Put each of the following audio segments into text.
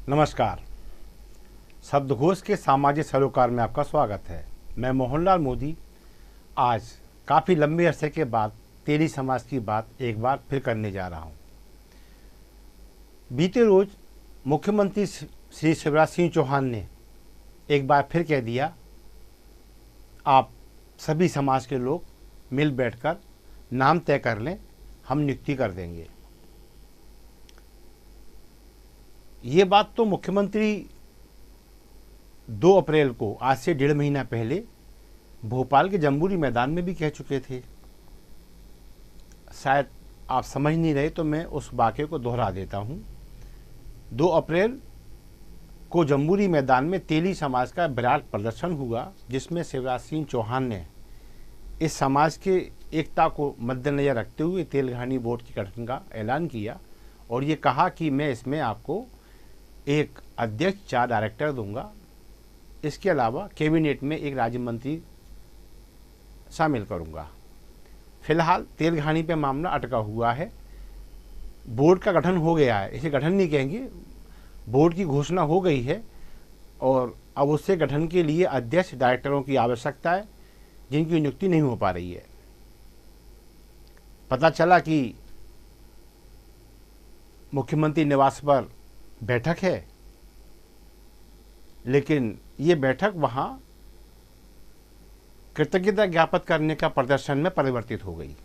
नमस्कार। शब्दकोश के सामाजिक सरोकार में आपका स्वागत है। मैं मोहनलाल मोदी आज काफ़ी लंबे अरसे के बाद तेली समाज की बात एक बार फिर करने जा रहा हूँ। बीते रोज मुख्यमंत्री श्री शिवराज सिंह चौहान ने एक बार फिर कह दिया, आप सभी समाज के लोग मिल बैठकर नाम तय कर लें, हम नियुक्ति कर देंगे। ये बात तो मुख्यमंत्री 2 अप्रैल को, आज से 1.5 महीना पहले, भोपाल के जम्बूरी मैदान में भी कह चुके थे। शायद आप समझ नहीं रहे तो मैं उस वाक़े को दोहरा देता हूँ। 2 अप्रैल को जम्बूरी मैदान में तेली समाज का विराट प्रदर्शन हुआ, जिसमें शिवराज सिंह चौहान ने इस समाज के एकता को मद्देनज़र रखते हुए तेलघानी बोर्ड के गठन का ऐलान किया और ये कहा कि मैं इसमें आपको एक अध्यक्ष, 4 डायरेक्टर दूंगा। इसके अलावा कैबिनेट में एक राज्य मंत्री शामिल करूंगा। फिलहाल तेलघानी पे मामला अटका हुआ है। बोर्ड का गठन हो गया है, इसे गठन नहीं कहेंगे, बोर्ड की घोषणा हो गई है और अब उससे गठन के लिए अध्यक्ष, डायरेक्टरों की आवश्यकता है, जिनकी नियुक्ति नहीं हो पा रही है। पता चला कि मुख्यमंत्री निवास पर बैठक है, लेकिन ये बैठक वहाँ कृतज्ञता ज्ञापन करने का प्रदर्शन में परिवर्तित हो गई।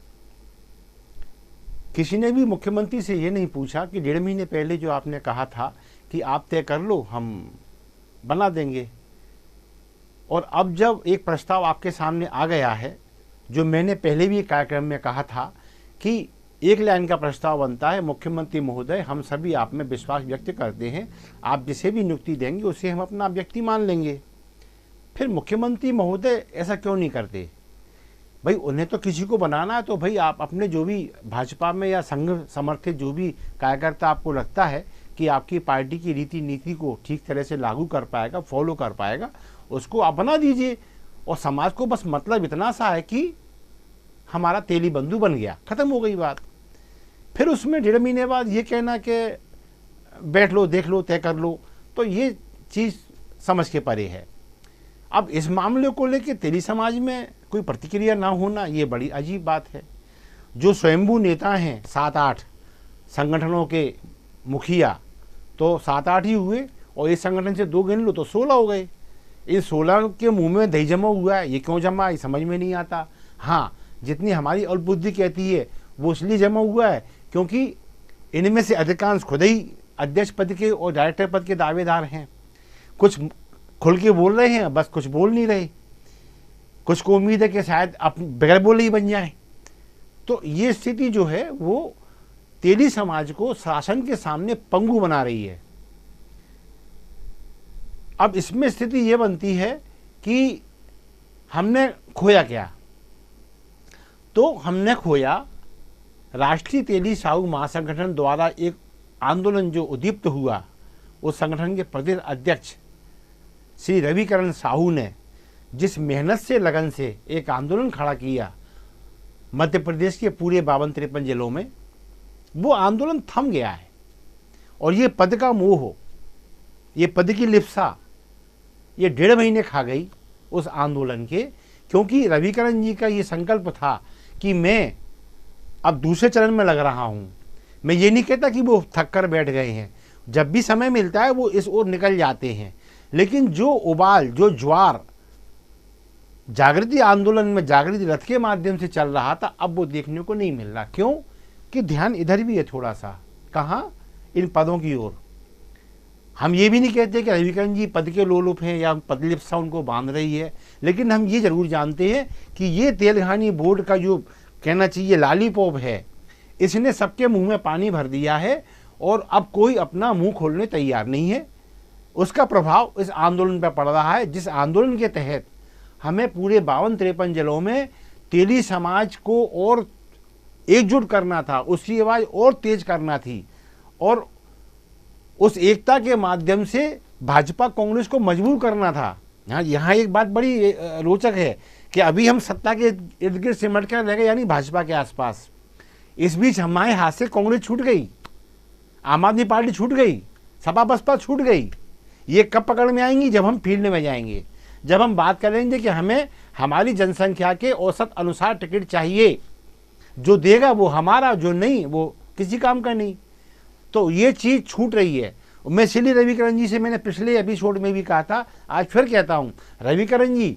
किसी ने भी मुख्यमंत्री से ये नहीं पूछा कि 1.5 महीने पहले जो आपने कहा था कि आप तय कर लो, हम बना देंगे। और अब जब एक प्रस्ताव आपके सामने आ गया है, जो मैंने पहले भी कार्यक्रम में कहा था कि एक लाइन का प्रस्ताव बनता है, मुख्यमंत्री महोदय, हम सभी आप में विश्वास व्यक्त करते हैं, आप जिसे भी नियुक्ति देंगे उसे हम अपना व्यक्ति मान लेंगे। फिर मुख्यमंत्री महोदय ऐसा क्यों नहीं करते? भाई उन्हें तो किसी को बनाना है, तो भाई आप अपने जो भी भाजपा में या संघ समर्थित जो भी कार्यकर्ता आपको लगता है कि आपकी पार्टी की रीति नीति को ठीक तरह से लागू कर पाएगा, फॉलो कर पाएगा, उसको आप बना दीजिए। और समाज को बस मतलब इतना सा है कि हमारा तेली बंधु बन गया, खत्म हो गई बात। फिर उसमें 1.5 महीने बाद ये कहना कि बैठ लो, देख लो, तय कर लो, तो ये चीज़ समझ के परे है। अब इस मामले को लेकर तेली समाज में कोई प्रतिक्रिया ना होना, ये बड़ी अजीब बात है। जो स्वयंभू नेता हैं 7-8 संगठनों के मुखिया, तो 7-8 ही हुए, और इस संगठन से 2 गिन लो तो 16 हो गए। इन 16 के मुंह में दही जमा हुआ है, ये क्यों जमा, ये समझ में नहीं आता। हाँ, जितनी हमारी अल्प बुद्धि कहती है वो इसलिए जमा हुआ है क्योंकि इनमें से अधिकांश खुद ही अध्यक्ष पद के और डायरेक्टर पद के दावेदार हैं। कुछ खुल के बोल रहे हैं, बस कुछ बोल नहीं रहे। कुछ को उम्मीद है कि शायद आप बगैर बोले ही बन जाए। तो ये स्थिति जो है वो तेली समाज को शासन के सामने पंगु बना रही है। अब इसमें स्थिति ये बनती है कि हमने खोया क्या? तो हमने खोया राष्ट्रीय तेली साहू महासंगठन द्वारा एक आंदोलन जो उद्दीप्त हुआ, उस संगठन के प्रदेश अध्यक्ष श्री रविकरण साहू ने जिस मेहनत से, लगन से एक आंदोलन खड़ा किया मध्य प्रदेश के पूरे 52-53 जिलों में, वो आंदोलन थम गया है। और ये पद का मोह, ये पद की लिप्सा, ये 1.5 महीने खा गई उस आंदोलन के, क्योंकि रविकरण जी का ये संकल्प था कि मैं अब दूसरे चरण में लग रहा हूँ। मैं ये नहीं कहता कि वो थक कर बैठ गए हैं, जब भी समय मिलता है वो इस ओर निकल जाते हैं, लेकिन जो उबाल, जो ज्वार जागृति आंदोलन में, जागृति रथ के माध्यम से चल रहा था, अब वो देखने को नहीं मिल रहा। क्यों? कि ध्यान इधर भी है थोड़ा सा, कहाँ? इन पदों की ओर। हम ये भी नहीं कहते कि रविकरण जी पद के लोलुप हैं या पदलिप्सा उनको बांध रही है, लेकिन हम ये जरूर जानते हैं कि ये तेलघानी बोर्ड का जो कहना चाहिए लॉलीपॉप है, इसने सबके मुंह में पानी भर दिया है और अब कोई अपना मुंह खोलने तैयार नहीं है। उसका प्रभाव इस आंदोलन पर पड़ रहा है, जिस आंदोलन के तहत हमें पूरे 52-53 जिलों में तेली समाज को और एकजुट करना था, उसकी आवाज़ और तेज करना थी, और उस एकता के माध्यम से भाजपा कांग्रेस को मजबूर करना था। यहाँ एक बात बड़ी रोचक है कि अभी हम सत्ता के इर्द गिर्द सिमट कर रह गए, यानी भाजपा के आसपास। इस बीच हमारे हाथ से कांग्रेस छूट गई, आम आदमी पार्टी छूट गई, सपा बसपा छूट गई। ये कब पकड़ में आएंगी? जब हम फील्ड में जाएंगे, जब हम बात करेंगे कि हमें हमारी जनसंख्या के औसत अनुसार टिकट चाहिए, जो देगा वो हमारा, जो नहीं वो किसी काम का नहीं। तो ये चीज़ छूट रही है। मैं इसलिए रविकरण जी से मैंने पिछले एपिसोड में भी कहा था, आज फिर कहता हूँ, रविकरण जी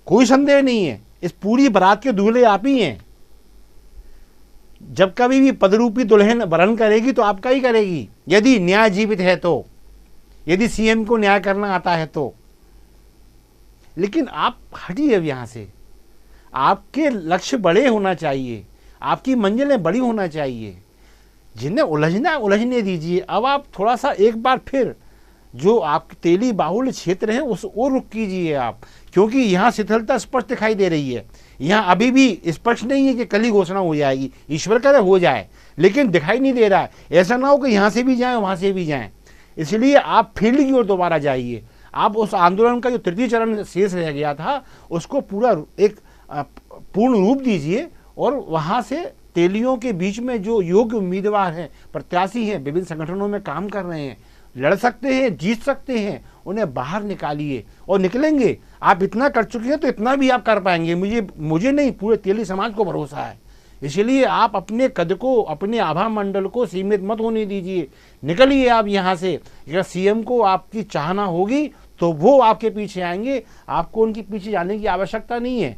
कोई संदेह नहीं है, इस पूरी बारात के दूल्हे आप ही हैं। जब कभी भी पदरूपी दुल्हन वरण करेगी तो आपका ही करेगी, यदि न्याय जीवित है तो, यदि सीएम को न्याय करना आता है तो। लेकिन आप हटिए अब यहाँ से। आपके लक्ष्य बड़े होना चाहिए, आपकी मंजिलें बड़ी होना चाहिए। जिन्हें उलझना उलझने दीजिए। अब आप थोड़ा सा एक बार फिर जो आपके तेली बाहुल्य क्षेत्र हैं उस ओर रुख कीजिए आप, क्योंकि यहाँ शिथिलता स्पष्ट दिखाई दे रही है। यहाँ अभी भी स्पष्ट नहीं है कि कल ही घोषणा हो जाएगी, ईश्वर करे हो जाए, लेकिन दिखाई नहीं दे रहा है। ऐसा ना हो कि यहाँ से भी जाएं वहाँ से भी जाएं। इसलिए आप फील्ड की ओर दोबारा जाइए। आप उस आंदोलन का जो तृतीय चरण शेष रह गया था उसको पूरा एक पूर्ण रूप दीजिए, और वहाँ से तेलियों के बीच में जो योग्य उम्मीदवार हैं, प्रत्याशी हैं, विभिन्न संगठनों में काम कर रहे हैं, लड़ सकते हैं, जीत सकते हैं, उन्हें बाहर निकालिए और निकलेंगे। आप इतना कर चुके हैं तो इतना भी आप कर पाएंगे, मुझे नहीं, पूरे तेली समाज को भरोसा है। इसलिए आप अपने कद को, अपने आभा मंडल को सीमित मत होने दीजिए। निकलिए आप यहाँ से। अगर सीएम को आपकी चाहना होगी तो वो आपके पीछे आएंगे, आपको उनके पीछे जाने की आवश्यकता नहीं है।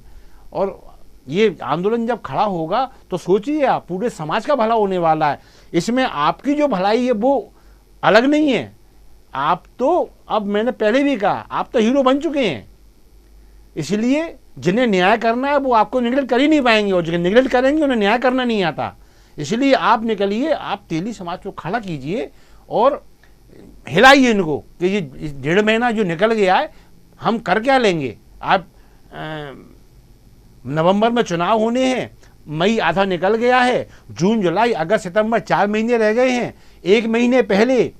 और ये आंदोलन जब खड़ा होगा तो सोचिए आप, पूरे समाज का भला होने वाला है। इसमें आपकी जो भलाई है वो अलग नहीं है। आप तो, अब मैंने पहले भी कहा, आप तो हीरो बन चुके हैं। इसलिए जिन्हें न्याय करना है वो आपको निगलेक्ट कर ही नहीं पाएंगे, और जिन्हें निगलेक्ट करेंगे उन्हें न्याय करना नहीं आता। इसलिए आप निकलिए, आप तेली समाज को खड़ा कीजिए और हिलाइए इनको कि ये 1.5 महीना जो निकल गया है हम कर क्या लेंगे। आप नवंबर में चुनाव होने हैं, मई आधा निकल गया है, जून जुलाई अगस्त सितंबर 4 महीने रह गए हैं। 1 महीने पहले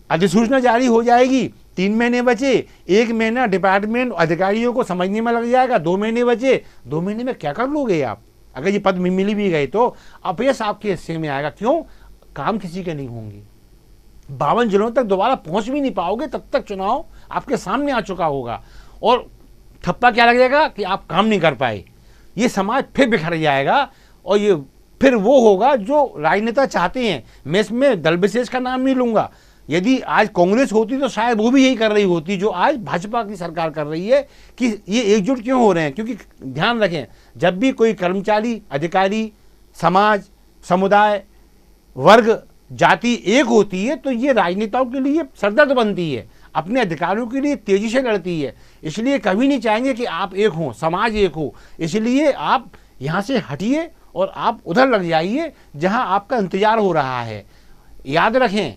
अधिसूचना जारी हो जाएगी, 3 महीने बचे, 1 महीना डिपार्टमेंट अधिकारियों को समझने में लग जाएगा, 2 महीने बचे। 2 महीने में क्या कर लोगे आप? अगर ये पद मिल भी गए तो अपयश आपके हिस्से में आएगा। क्यों? काम किसी के नहीं होंगे। 52 जिलों तक दोबारा पहुंच भी नहीं पाओगे, तब तक चुनाव आपके सामने आ चुका होगा। और थप्पा क्या लग जाएगा कि आप काम नहीं कर पाए। ये समाज फिर बिखर जाएगा, और ये फिर वो होगा जो राजनेता चाहते हैं। मैं इसमें दल विशेष का नाम नहीं लूंगा। यदि आज कांग्रेस होती तो शायद वो भी यही कर रही होती जो आज भाजपा की सरकार कर रही है, कि ये एकजुट क्यों हो रहे हैं। क्योंकि ध्यान रखें, जब भी कोई कर्मचारी, अधिकारी, समाज, समुदाय, वर्ग, जाति एक होती है तो ये राजनेताओं के लिए सरदर्द बनती है, अपने अधिकारों के लिए तेजी से लड़ती है। इसलिए कभी नहीं चाहेंगे कि आप एक हो, समाज एक हो। इसलिए आप यहाँ से हटिए और आप उधर लग जाइए जहाँ आपका इंतजार हो रहा है। याद रखें,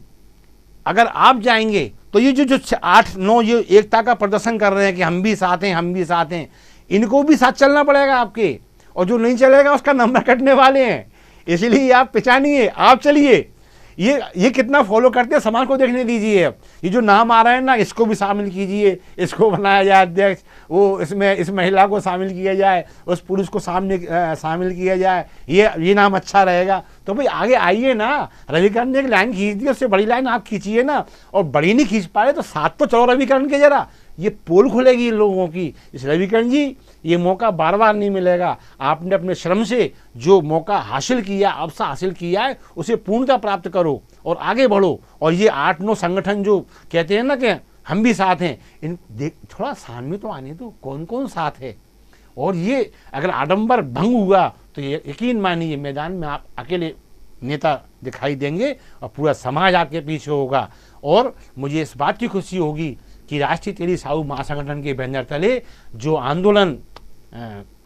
अगर आप जाएंगे तो ये जो 8-9 ये एकता का प्रदर्शन कर रहे हैं कि हम भी साथ हैं, हम भी साथ हैं, इनको भी साथ चलना पड़ेगा आपके, और जो नहीं चलेगा उसका नंबर कटने वाले हैं। इसलिए आप पिछानिए, आप चलिए। ये कितना फॉलो करते हैं समाज को देखने दीजिए। ये जो नाम आ रहा है ना, इसको भी शामिल कीजिए, इसको बनाया जाए अध्यक्ष, वो इसमें इस महिला को शामिल किया जाए, उस पुरुष को सामने शामिल किया जाए, ये नाम अच्छा रहेगा। तो भाई आगे आइए ना। रविकरण ने एक लाइन खींच दी, उससे बड़ी लाइन आप खींचिए ना। और बड़ी नहीं खींच पा रहे तो साथ तो चलो रविकरण के जरा, ये पोल खुलेगी इन लोगों की। इस रविकरण जी, ये मौका बार बार नहीं मिलेगा। आपने अपने श्रम से जो मौका हासिल किया, अवसर हासिल किया है, उसे पूर्णता प्राप्त करो और आगे बढ़ो। और ये 8-9 संगठन जो कहते हैं ना कि हम भी साथ हैं, इन देख थोड़ा सामने तो आने दो, कौन कौन साथ है। और ये अगर आडंबर भंग हुआ तो ये यकीन मानिए मैदान में आप अकेले नेता दिखाई देंगे और पूरा समाज आपके पीछे होगा। और मुझे इस बात की खुशी होगी कि राष्ट्रीय तेली साहू महासंगठन के बैनर तले जो आंदोलन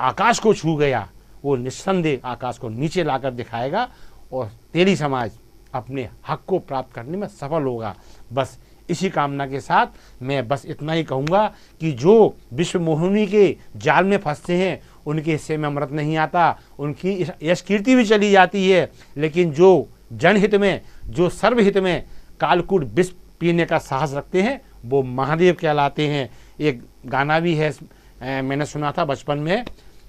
आकाश को छू गया, वो निस्संदेह आकाश को नीचे लाकर दिखाएगा और तेली समाज अपने हक को प्राप्त करने में सफल होगा। बस इसी कामना के साथ मैं बस इतना ही कहूँगा कि जो विश्व मोहिनी के जाल में फंसते हैं उनके हिस्से में अमृत नहीं आता, उनकी यश कीर्ति भी चली जाती है। लेकिन जो जनहित में, जो सर्वहित में कालकूट विष पीने का साहस रखते हैं वो महादेव कहलाते हैं। एक गाना भी है, मैंने सुना था बचपन में,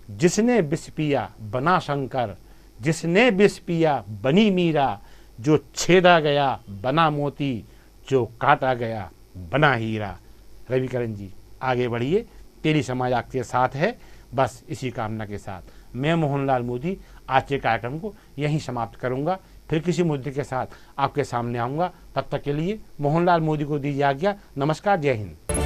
जिसने विष पिया बना शंकर, जिसने विष पिया बनी मीरा, जो छेदा गया बना मोती, जो काटा गया बना हीरा। रविकरण जी आगे बढ़िए, तेली समाज आपके साथ है। बस इसी कामना के साथ मैं मोहनलाल मोदी आज के कार्यक्रम को यहीं समाप्त करूंगा। फिर किसी मुद्दे के साथ आपके सामने आऊँगा। तब तक के लिए मोहनलाल मोदी को दीजिए आज्ञा। नमस्कार, जय हिंद।